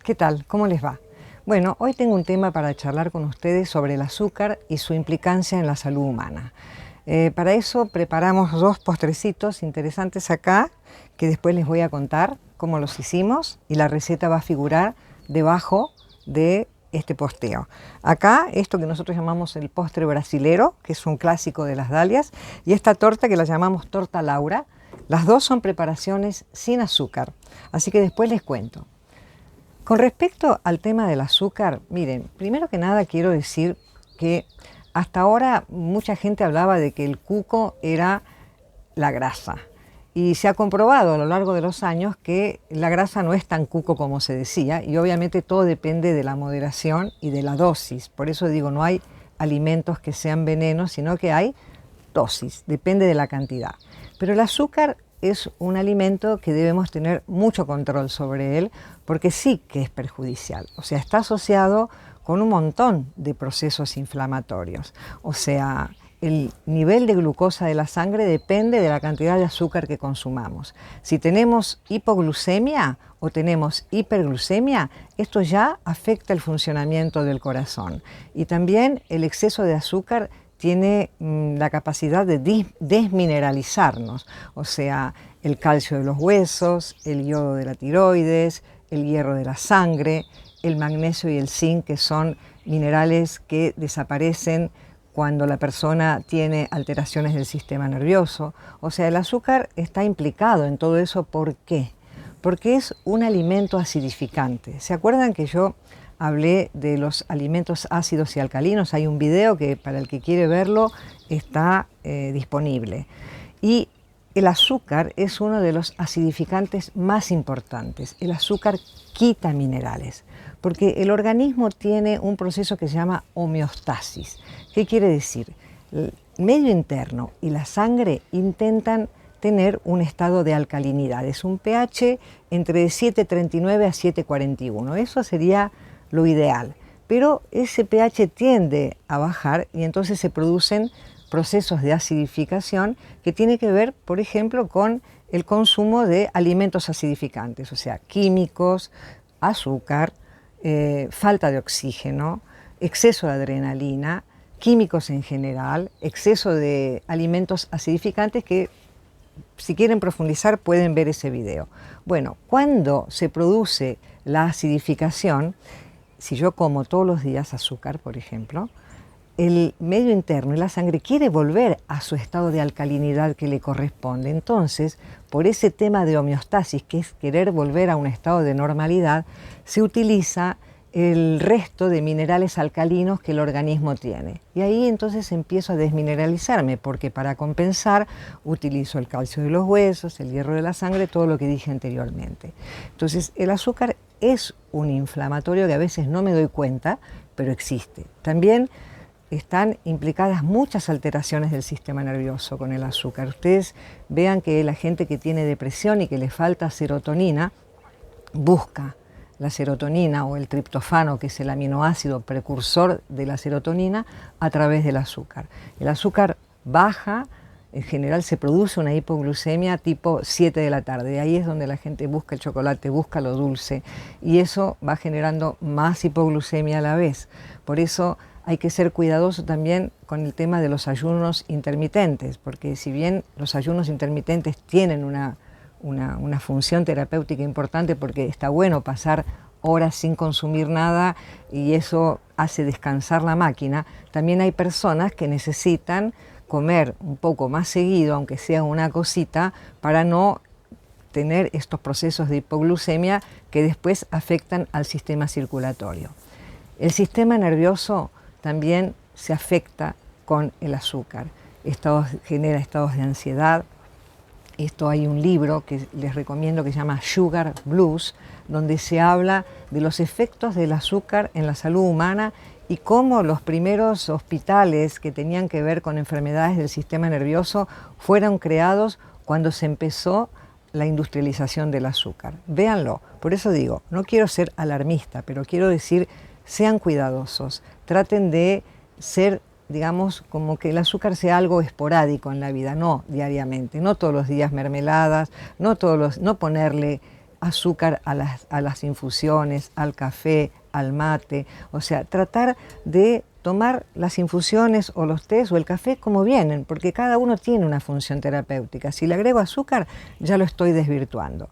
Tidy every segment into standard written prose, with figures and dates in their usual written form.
¿Qué tal? ¿Cómo les va? Bueno, hoy tengo un tema para charlar con ustedes sobre el azúcar y su implicancia en la salud humana. Para eso preparamos dos postrecitos interesantes acá, que después les voy a contar cómo los hicimos y la receta va a figurar debajo de este posteo. Acá, esto que nosotros llamamos el postre brasilero, que es un clásico de las Dalias, y esta torta que la llamamos torta Laura. Las dos son preparaciones sin azúcar, así que después les cuento. Con respecto al tema del azúcar, miren, primero que nada quiero decir que hasta ahora mucha gente hablaba de que el cuco era la grasa. Y se ha comprobado a lo largo de los años que la grasa no es tan cuco como se decía, y obviamente todo depende de la moderación y de la dosis. Por eso digo, no hay alimentos que sean venenos, sino que hay dosis, depende de la cantidad. Pero el azúcar es un alimento que debemos tener mucho control sobre él, porque sí que es perjudicial. O sea, está asociado con un montón de procesos inflamatorios. O sea, el nivel de glucosa de la sangre depende de la cantidad de azúcar que consumamos. Si tenemos hipoglucemia o tenemos hiperglucemia, esto ya afecta el funcionamiento del corazón. Y también el exceso de azúcar tiene la capacidad de desmineralizarnos, o sea, el calcio de los huesos, el yodo de la tiroides, el hierro de la sangre, el magnesio y el zinc, que son minerales que desaparecen cuando la persona tiene alteraciones del sistema nervioso. O sea, el azúcar está implicado en todo eso. ¿Por qué? Porque es un alimento acidificante. ¿Se acuerdan que yo hablé de los alimentos ácidos y alcalinos? Hay un video que para el que quiere verlo está disponible. Y el azúcar es uno de los acidificantes más importantes. El azúcar quita minerales, porque el organismo tiene un proceso que se llama homeostasis. ¿Qué quiere decir? El medio interno y la sangre intentan tener un estado de alcalinidad. Es un pH entre 7,39 a 7,41. Eso sería lo ideal. Pero ese pH tiende a bajar y entonces se producen procesos de acidificación que tiene que ver, por ejemplo, con el consumo de alimentos acidificantes, o sea, químicos, azúcar, falta de oxígeno, exceso de adrenalina, químicos en general, exceso de alimentos acidificantes que, si quieren profundizar, pueden ver ese video. Bueno, cuando se produce la acidificación, si yo como todos los días azúcar, por ejemplo, el medio interno y la sangre quiere volver a su estado de alcalinidad que le corresponde. Entonces, por ese tema de homeostasis, que es querer volver a un estado de normalidad, se utiliza el resto de minerales alcalinos que el organismo tiene. Y ahí entonces empiezo a desmineralizarme, porque para compensar utilizo el calcio de los huesos, el hierro de la sangre, todo lo que dije anteriormente. Entonces, el azúcar es un inflamatorio que a veces no me doy cuenta, pero existe. También están implicadas muchas alteraciones del sistema nervioso con el azúcar. Ustedes vean que la gente que tiene depresión y que le falta serotonina, busca la serotonina o el triptofano, que es el aminoácido precursor de la serotonina, a través del azúcar. El azúcar baja, en general se produce una hipoglucemia tipo 7 de la tarde. Ahí es donde la gente busca el chocolate, busca lo dulce, y eso va generando más hipoglucemia a la vez. Por eso hay que ser cuidadoso también con el tema de los ayunos intermitentes, porque si bien los ayunos intermitentes tienen una función terapéutica importante, porque está bueno pasar horas sin consumir nada y eso hace descansar la máquina, también hay personas que necesitan comer un poco más seguido, aunque sea una cosita, para no tener estos procesos de hipoglucemia que después afectan al sistema circulatorio. El sistema nervioso también se afecta con el azúcar. Genera estados de ansiedad. Esto hay un libro que les recomiendo que se llama Sugar Blues, donde se habla de los efectos del azúcar en la salud humana y cómo los primeros hospitales que tenían que ver con enfermedades del sistema nervioso fueron creados cuando se empezó la industrialización del azúcar. Véanlo. Por eso digo, no quiero ser alarmista, pero quiero decir, sean cuidadosos, traten de ser, digamos, como que el azúcar sea algo esporádico en la vida, no diariamente, no todos los días mermeladas, no ponerle azúcar a las infusiones, al café, al mate. O sea, tratar de tomar las infusiones o los tés o el café como vienen, porque cada uno tiene una función terapéutica. Si le agrego azúcar, ya lo estoy desvirtuando.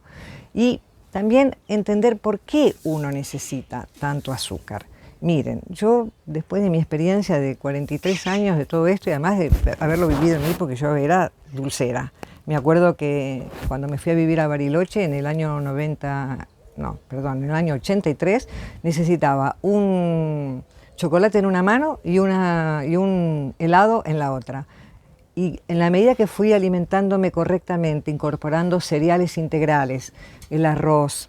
Y también entender por qué uno necesita tanto azúcar. Miren, yo después de mi experiencia de 43 años de todo esto y además de haberlo vivido en mí porque yo era dulcera. Me acuerdo que cuando me fui a vivir a Bariloche en el año en el año 83 necesitaba un chocolate en una mano y un helado en la otra. Y en la medida que fui alimentándome correctamente, incorporando cereales integrales, el arroz,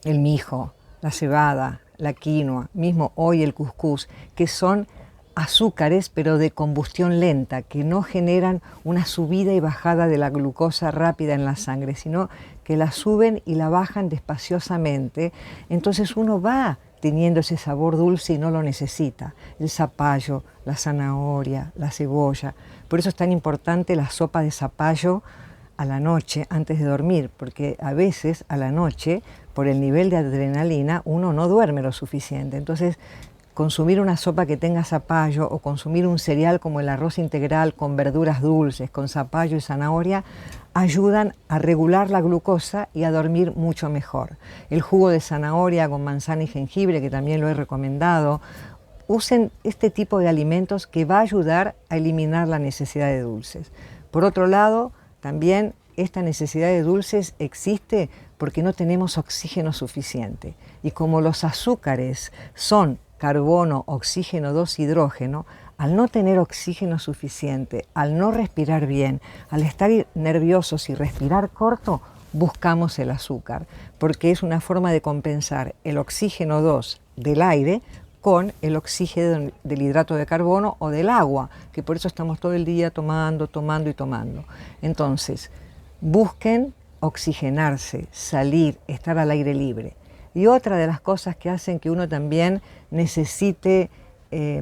el mijo, la cebada, la quinoa, mismo hoy el cuscús, que son azúcares pero de combustión lenta, que no generan una subida y bajada de la glucosa rápida en la sangre, sino que la suben y la bajan despaciosamente. Entonces uno va teniendo ese sabor dulce y no lo necesita. El zapallo, la zanahoria, la cebolla. Por eso es tan importante la sopa de zapallo a la noche antes de dormir, porque a veces a la noche, por el nivel de adrenalina, uno no duerme lo suficiente. Entonces, consumir una sopa que tenga zapallo o consumir un cereal como el arroz integral con verduras dulces, con zapallo y zanahoria, ayudan a regular la glucosa y a dormir mucho mejor. El jugo de zanahoria con manzana y jengibre, que también lo he recomendado. Usen este tipo de alimentos que va a ayudar a eliminar la necesidad de dulces. Por otro lado, también esta necesidad de dulces existe porque no tenemos oxígeno suficiente. Y como los azúcares son carbono, oxígeno, 2 hidrógeno, al no tener oxígeno suficiente, al no respirar bien, al estar nerviosos y respirar corto, buscamos el azúcar, porque es una forma de compensar el oxígeno 2 del aire con el oxígeno del hidrato de carbono o del agua, que por eso estamos todo el día tomando. Entonces, busquen oxigenarse, salir, estar al aire libre. Y otra de las cosas que hacen que uno también necesite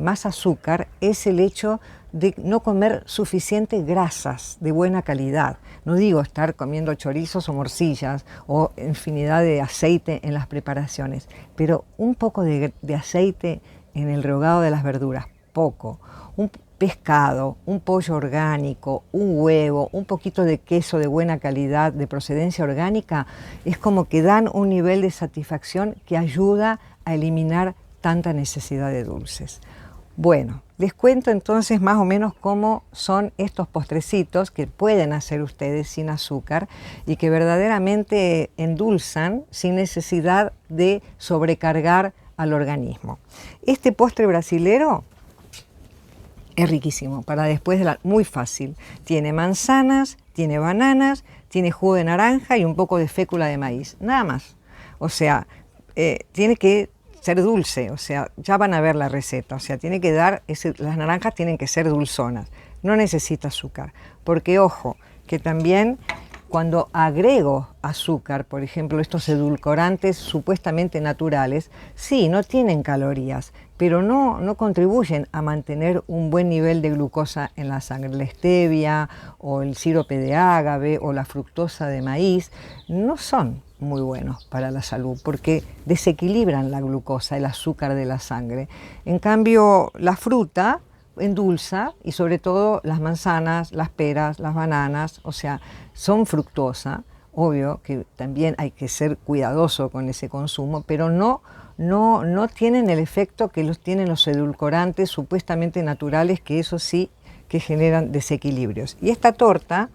más azúcar es el hecho de no comer suficientes grasas de buena calidad. No digo estar comiendo chorizos o morcillas o infinidad de aceite en las preparaciones, pero un poco de aceite en el rehogado de las verduras, poco. Un pescado, un pollo orgánico, un huevo, un poquito de queso de buena calidad, de procedencia orgánica, es como que dan un nivel de satisfacción que ayuda a eliminar tanta necesidad de dulces. Bueno, les cuento entonces más o menos cómo son estos postrecitos que pueden hacer ustedes sin azúcar y que verdaderamente endulzan sin necesidad de sobrecargar al organismo. Este postre brasilero es riquísimo, para después muy fácil. Tiene manzanas, tiene bananas, tiene jugo de naranja y un poco de fécula de maíz, nada más. O sea, tiene que ser dulce, o sea, ya van a ver la receta, o sea, tiene que dar, las naranjas tienen que ser dulzonas, no necesita azúcar, porque ojo, que también cuando agrego azúcar, por ejemplo, estos edulcorantes supuestamente naturales, sí, no tienen calorías, pero no contribuyen a mantener un buen nivel de glucosa en la sangre. La stevia o el sirope de ágave o la fructosa de maíz no son muy buenos para la salud porque desequilibran la glucosa, el azúcar de la sangre. En cambio, la fruta endulza y sobre todo las manzanas, las peras, las bananas, o sea, son fructosa. Obvio que también hay que ser cuidadoso con ese consumo, pero no tienen el efecto que los tienen los edulcorantes supuestamente naturales, que eso sí que generan desequilibrios. Y esta torta,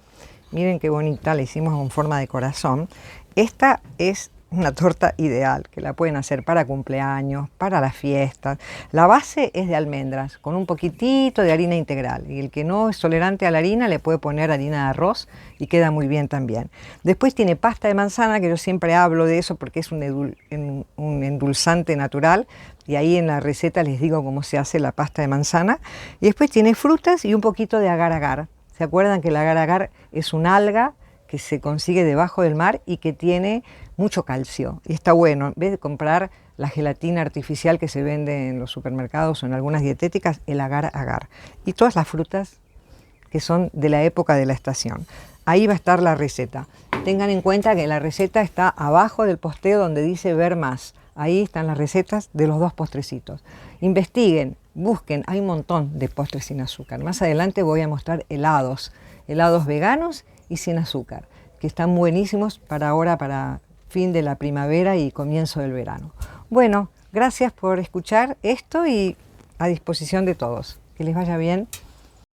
miren qué bonita, la hicimos en forma de corazón. Esta es una torta ideal, que la pueden hacer para cumpleaños, para las fiestas. La base es de almendras, con un poquitito de harina integral. Y el que no es tolerante a la harina le puede poner harina de arroz y queda muy bien también. Después tiene pasta de manzana, que yo siempre hablo de eso porque es un endulzante natural. Y ahí en la receta les digo cómo se hace la pasta de manzana. Y después tiene frutas y un poquito de agar-agar. ¿Se acuerdan que el agar-agar es un alga que se consigue debajo del mar y que tiene mucho calcio? Y está bueno, en vez de comprar la gelatina artificial que se vende en los supermercados o en algunas dietéticas, el agar-agar. Y todas las frutas que son de la época de la estación. Ahí va a estar la receta. tengan en cuenta que la receta está abajo del posteo donde dice ver más. Ahí están las recetas de los dos postrecitos. Investiguen, busquen, hay un montón de postres sin azúcar. Más adelante voy a mostrar helados veganos y sin azúcar, que están buenísimos para ahora, para fin de la primavera y comienzo del verano. Bueno, gracias por escuchar esto y a disposición de todos. Que les vaya bien.